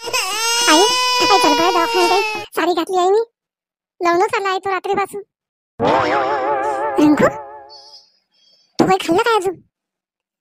आई काय चल बरं दवाखान्यात काही साडी घातली आहे मी, लवणं चालला आहे तो रात्रीपासून. रिंकू तू काही खाल्लं काय अजून?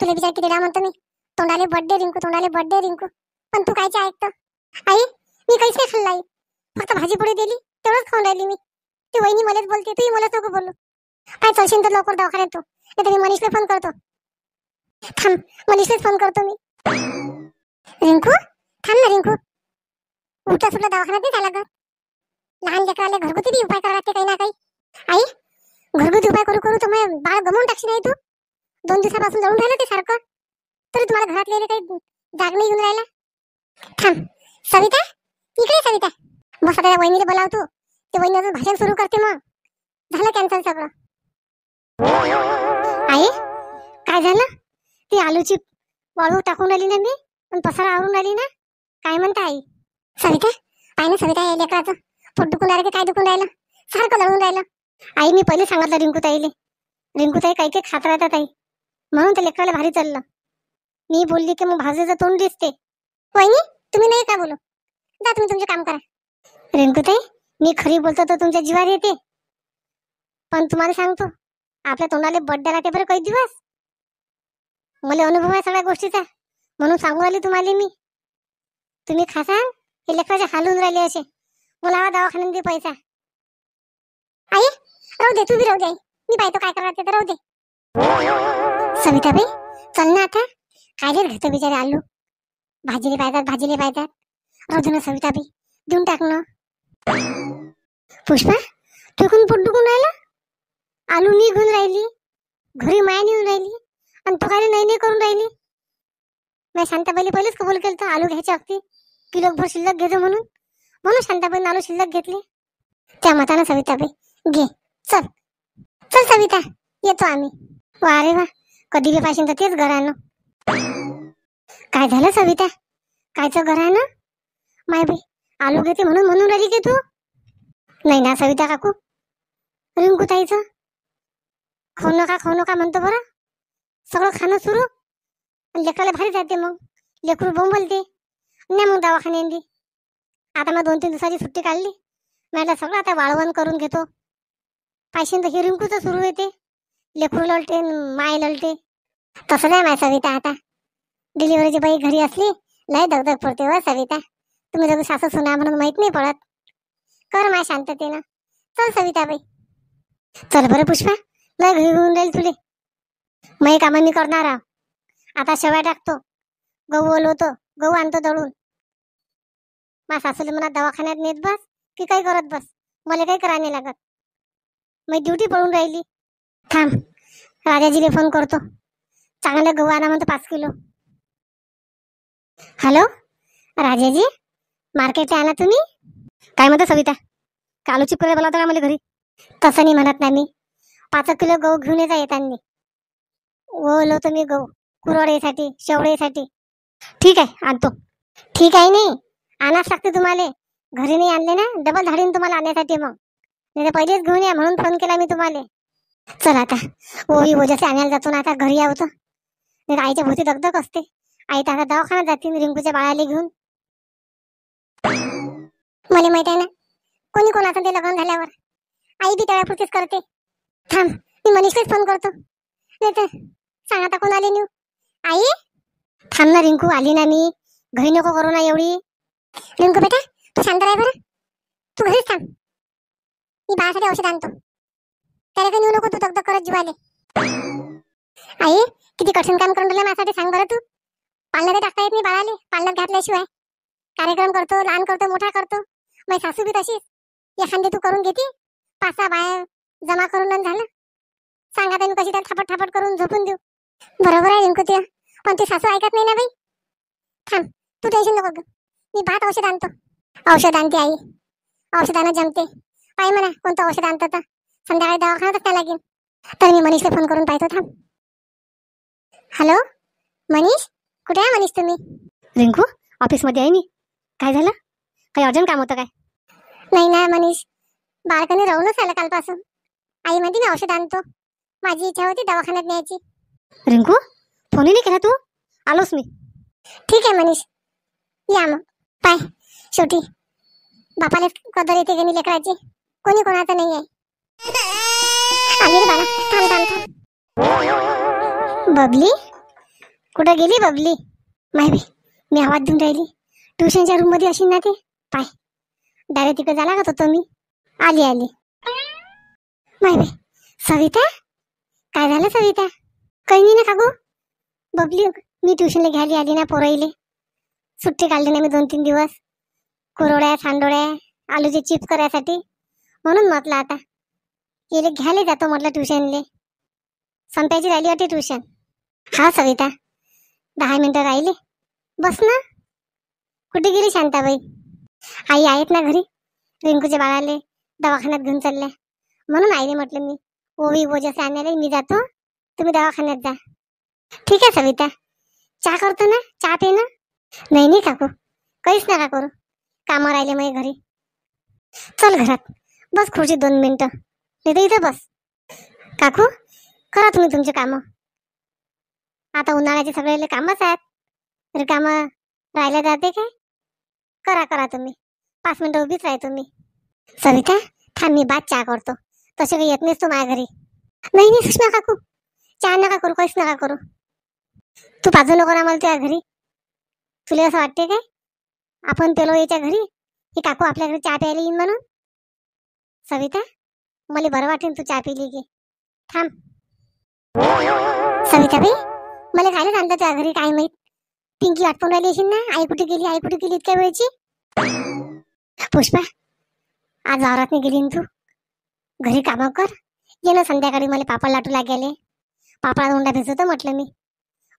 तुला विचार किती म्हणतो मी, तोंडाले बर्थडे रिंकू, तोंडाले बर्थडे रिंकू, पण तू कायचे ऐकतं? आई मी काहीच नाही खाल्लं आई, फक्त भाजी पोळी दिली तेवढंच खाऊन राहिली मी. ती वहिनी मलाच बोलते, तूही मलाच नको बोलू. काय चलशील तर लवकर दवाखान्यात तू, नाही तर मी मनीषला फोन करतो. थांब मनीषलाच फोन करतो मी. रिंकू थांब ना रिंकू, उलटा सुटला दवाखान्यात नाही झाला ग. लहान लेकराला घरगुती बी उपाय करावं लागते काही ना काही. आई घरगुती उपाय करू करू तुम्ही बाळ गमवून टाकशी नाही तू. 2 दिवसापासून जळून राहिलं ते सारखं, तरी तुम्हाला घरातले काही जाग नाही येऊन राहिला. थांब सविता, इकडे सविता, बस आता वहिनीला बोलावतो. ते वहिनी अजून भाषण सुरू करते, मग झालं कॅन्सल सगळं. आई काय झालं? ती आलूची वाळू टाकून राहिली ना मी, पण पसारा आवरून राहिली ना. काय म्हणता आई? सविता पाय ना सविता, या लेकराचं पोट दुखून राहिलं की काय दुखून राहिलं, सारखं लढून राहिलं. आई मी पहिले सांगितलं रिंकूताईले, रिंकूताई काही काही खात राहतात आई, म्हणून त्या लेकराला भारी चाललं. मी बोलली की मग भाजीचं तोंड दिसते. वहिनी तुम्ही नाही का बोलू, जा तुम्ही तुमचे काम करा. रिंकूताई मी खरी बोलतो तर तुमच्या जीवार येते, पण तुम्हाला सांगतो आपल्या तोंडाले बड्डा राहते बरं काही दिवस. मला अनुभव आहे सगळ्या गोष्टीचा, म्हणून सांगू राहिली तुम्हाला मी. तुम्ही खासान हे लेकराचे हालून राहिले असे, मला हवा दवाखान्यात दे पैसा. आई राहू दे, तू बी राहू दे आई, मी पाहतो काय करणार ते तर राहू दे. सविताबाई चल ना आता, काय घेतो बिचारे आलू, भाजीले पाहतात भाजीले पाहतात. राहू दे ना सविताबाई, देऊन टाक ना. पुष्पा तू कोण पोट दुखून राहिला? आलू निघून राहिली, घरी माया निघून राहिली, आणि तू काय नाही करून राहिली. मी शांताबाईला पहिलेच कबूल केलं तर आलू घ्यायच्या अगदी किलोभर शिल्लक घेतो म्हणून, म्हणून शांताबाईने आलू शिल्लक घेतले. त्या मतानं सविताबाई घे, चल चल सविता येतो आम्ही. वा रे वा, कधी बी पाहिजे तर तेच घरानं. काय झालं सविता, कायचं घरानं? माय बाई आलू घेते म्हणून म्हणून राहिली की तू? नाही ना सविता काकू, रिंकूताईचं खाऊ नका म्हणतो बरं, सगळं खाणं सुरू, लेकराला भारी जाते, मग लेकरू बोंबलते नाही, मग दवाखान्यात. आता मग 2-3 दिवसाची सुट्टी काढली, मला सगळं आता वाळवण करून घेतो. पायशीन तर हे रिंकूचं सुरू येते, लेकरू लढते माय लढते. तसं नाही माय सविता, आता डिलिव्हरीची बाई घरी असली लय दगदग पडते व सविता. तुम्ही जर सासू सुना म्हणून माहित नाही पडत. कर माय शांततेनं, चल सविताबाई. चल बरं पुष्पा, लय घरी घेऊन राहील तुले. मै कामं मी करणार आहो. आता शेवया टाकतो, गहू ओलवतो, गहू आणतो दळून. मा सासूला म्हणा दवाखान्यात नेत बस की काही करत बस, मला काही करा नाही लागत, मी ड्युटी पळून राहिली. थांब राजाजीला फोन करतो, चांगलं गहू आणा म्हणतो 5 किलो. हॅलो राजाजी, मार्केटला आला तुम्ही? काय म्हणता सविता, कालू चिपकडे बोलावता का मला घरी? तसं नाही म्हणत ना मी, 5 किलो गहू घेऊन येता येताना. ओलवतो मी गहू कुरवड्यासाठी शेवड्यासाठी. ठीक आहे आणतो. ठीक आहे नाही, आणाच लागते तुम्हाला, घरी नाही आणले ना डबल धाडीन तुम्हाला आणण्यासाठी, मग नाही तर पहिलेच घेऊन या म्हणून फोन केला मी तुम्हाला. चल आता ओही ओजाचे आणायला जातो ना, आता घरी यावतो नाही तर आईच्या भोवती दगदग असते. आई तर आता दवाखान्यात जाते रिंकूच्या बाळाला घेऊन. मला माहित आहे ना कोणी कोणाचं ते लग्न झाल्यावर आई बी त्यापुरतीच करते. थांब मी मनीषलाच फोन करतो, नाही तर सांग आता कोण आली न्यू. आई थांब ना रिंकू, आली ना मी, घरी नको करू ना एवढी. रिंकू बेटा तू शांत राह बरं, तू घरीच थांब, मी बाळासाठी औषध आणतो, त्याला काही नेऊ नको तू दगदग करत जीवाले. आई किती कठीण काम करून राहिलं माझ्यासाठी, सांग बरं तू. पाळण्यात टाकता येत नाही बाळाले, पाळण्यात घातल्याशिवाय. कार्यक्रम करतो, लहान करतो, मोठा करतो. माझी सासू बी तशीच, एखादी तू करून घेते, 5-6 बाया जमा करून झालं. सांगा त्यांनी कशी त्याला थापट थापट करून झोपून देऊ. बरोबर आहे रिंकू ते, पण ती सासू ऐकत नाही ना बाई. थांब तू टेन्शन नको घेऊ, मी भात औषध आणतो. औषध आणते आई, औषधानं जमते. पाय म्हणा कोणतं औषध आणतं तर संध्याकाळी दवाखान्यातच त्या लागेल. तर मी मनीषला फोन करून पाहतो, थांब. हॅलो मनीष, कुठे आहे मनीष तुम्ही? रिंकू ऑफिसमध्ये आहे मी. काय झालं, काही अर्जंट काम होतं काय? नाही ना मनीष, बाळकाने राहूनच आलं कालपासून. आई म्हणते मी औषध आणतो, माझी इच्छा होती दवाखान्यात न्यायची. रिंकू फोनही नाही केला तू? आलोच मी. ठीक आहे मनीष, या मग. पाय शेवटी बापाला कदर येते की नाही लेकराची, कोणी कोणाचं नाही आहे. आली रे बाळा, थांब थांब थांब. बबली कुठं गेली बबली? माहिती मी आवाज देऊन राहिली ट्युशनच्या रूम मध्ये अशी ना ते. पाय डायरेक्ट तिकडे झाला का तो मी. आली आली. माहिती सविता, काय झालं सविता? काही नाही ना काकू. बबली मी ट्युशनला घ्यायला आली ना पोराईले. सुट्टी काढली ना मी 2-3 दिवस. कुरवड्या सांडोळ्या आलूचे चिप्स करायसाठी, म्हणून म्हटलं आता गेले घ्यायला जातो म्हटलं ट्युशनले. संपायची राहिली वाटते ट्युशन. हा सविता 10 मिनिटं राहिले. बस ना. कुठे गेली शांताबाई? आई आहेत ना घरी. रिंकूच्या बाळाले दवाखान्यात घेऊन चालल्या, म्हणून आईने म्हटलं मी ओवी ओजसे आणायला मी जातो, तुम्ही दवाखान्यात जा. ठीक आहे सविता. चहा करतो ना, चहा पे ना. नाही नाही काकू, काहीच नका करू, कामं राहिले मग घरी. चल घरात बस खुर्ची 2 मिनिटं, नाही तर इथं बस. काकू करा तुम्ही तुमचे कामं. आता उन्हाळ्याचे सगळे कामच आहेत, तर कामं राहिल्या जाते काय? करा करा तुम्ही. 5 मिनिटं उभीच राहा तुम्ही. सविता थांब, मी बाद चहा करतो. तसे काही येत नाहीस तू माझ्या घरी. नाही नाही सुषमा काकू, चहा नका करू, काहीच नका करू. तू पाजू नको ना मला तुझ्या घरी. तुला असं वाटते काय आपण पेलो याच्या घरी ही काकू आपल्या घरी चहा प्यायला येईन म्हणून? सविता मला बरं वाटेल तू चहा पिली की. थांब सविताबाई, मला खायला सांगता तुझ्या घरी काय माहित. पिंकी आठवण राहिली असेल ना, आई कुठे गेली आई कुठे गेली इतक्या वेळची. पुष्पा आज वावरात नाही गेली तू? घरी कामं कर. ये ना संध्याकाळी मला पापड लाटू लागेले. पापडा उंडा भिजवतो म्हटलं मी.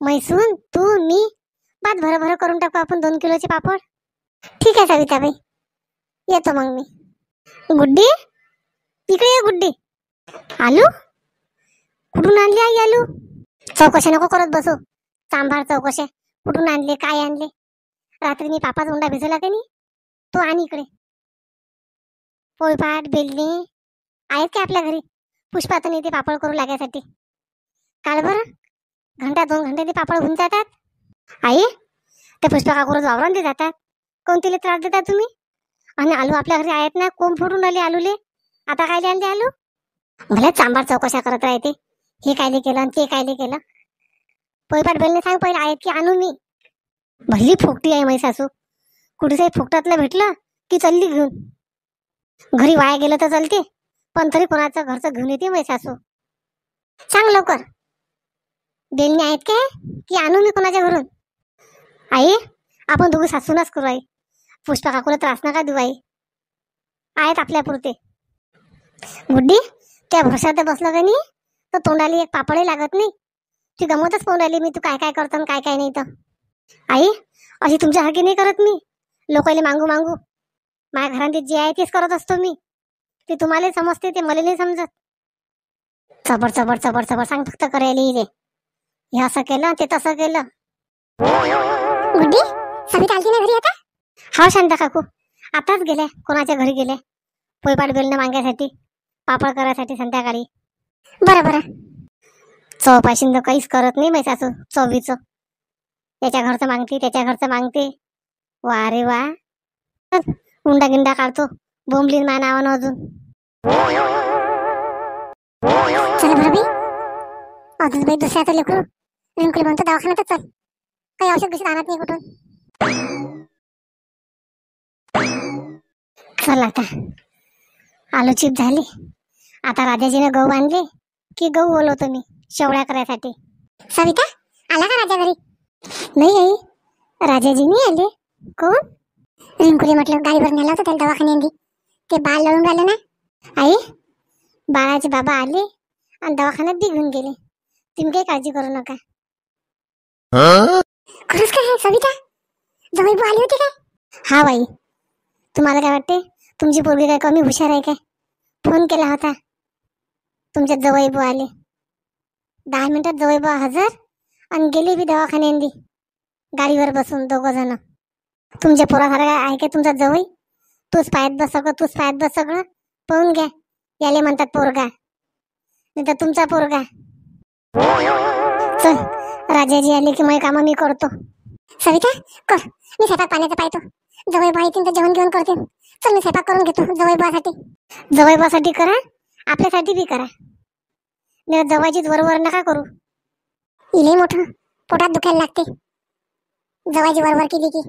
मैसून तू मी भात भर करून टाकू आपण 2 किलोचे पापड. ठीक आहे सविताबाई, येतो मग मी. गुड्डी इकडे ये गुड्डी. आलू कुठून आणले आई आलू? चौकशा नको करत बसू. सांभार चौकशा कुठून आणले काय आणले. रात्री मी पापाचा उंडा भिजवला का नाही, तो आण इकडे. पोळपाट बेलणे आहेत का आपल्या घरी? पुष्पातून येते पापड करू लागायसाठी. काल बरं घंटा 2 घंटे ते पापड होऊन जातात. आई ते पुष्पा काकू रोज वावरांमध्ये जातात, कोणतीले त्रास देतात तुम्ही? आणि आलू आपल्या घरी आहेत ना, कोंब फुटून आले आलूले. आता काय आणले आलू? भले सांबार चौकशा करत राहते, हे कायले केलं आणि ते कायले केलं. पोळपाट बेलणे सांग पहिले आहेत की आणू मी. भली फुकटी आहे माझी सासू. कुठे फुकटातलं भेटलं की चालली घेऊन. घरी वाया गेलं तर चालते, पण तरी कोणाचं घरचं घेऊन येते माझी सासू. सांग लवकर, बेलणे आहेत काय की आणू मी कोणाच्या घरून? आई आपण दोघं सासूनच करू आई. पुष्पा काकूला त्रास नका देऊ आई, आहेत आपल्या पुरते. गुड्डी त्या भरशात बसलं का नाही तर तोंडाली एक पापडही लागत नाही. ती गमतच पाहून राहिली मी, तू काय काय करतो काय काय नाही. तर आई अशी तुमच्यासारखी नाही करत मी. लोकांना मागू मागू माझ्या घरात जे आहे तेच करत असतो मी. ते तुम्हाला समजते, ते मला नाही समजत. चबड चबड चबड चबड सांग फक्त करायला इले. हे असं केलं ते तसं केलं. गुड्डी सविता आली ना घरी आता? हा शांता काकू आताच गेल्या, कोणाच्या घरी गेल्या पोळपाट बेलणं मागायसाठी, पापड करायसाठी संध्याकाळी. बरं बरं. चव पाशिंद काहीच करत नाही माझी सासू. चवीचं त्याच्या घरचं मागते त्याच्या घरचं मागते. वा रे वा. उंडा गिंडा काढतो बोंबलीन मा नावानं अजून. चल बरं बाई, अजून बाई दुसऱ्याचं लेकरू रिंकूला म्हणतो दवाखान्यातच चल. काही औषध बिषध आणत नाही कुठून. चल आता आलू चिप झाली. आता राजाजीने गहू आणले की गहू बोलवतो मी शेवड्या करायसाठी. सविता आला का राजा घरी? नाही आई, राजाजी नाही आले. कोण? रिंकूले म्हटलं गाडीवर नेला होता त्याला दवाखान्यात. ते बाळ लढून राहिले ना आई. बाळाचे बाबा आले आणि दवाखान्यात बी घेऊन गेले. तुम्ही काही काळजी करू नका. खरंच काय सविता जवळ आली होती काय? हा बाई, तुम्हाला काय वाटते तुमची पोरगी काय कमी हुशार आहे काय? फोन केला होता तुमच्या जवळ आले. 10 मिनिटात जवळ हजर आणि गेली बी दवाखान्यात गाडीवर बसून 2 जण. तुमच्या पोरासारखा आहे का तुमचा जवळ? तूच पायात बस सगळं, तूच पायात बस सगळं. पाहून घ्या, याले म्हणतात पोरगा, नाही तर तुमचा पोरगा. चल राजाजी आले की माझी कामं मी करतो. सविता कर, मी स्वतः पाण्याचं पाहतो. जवळ बा येतील तर जेवण घेऊन करतील. चल मी स्वयंपाक करून घेतो जवळ बासाठी. जवळ बासाठी करा, आपल्यासाठी बी करा. नाही जवळचीच वरवर नका करू. इले मोठं पोटात दुखायला लागते जवळची वरवर केली की.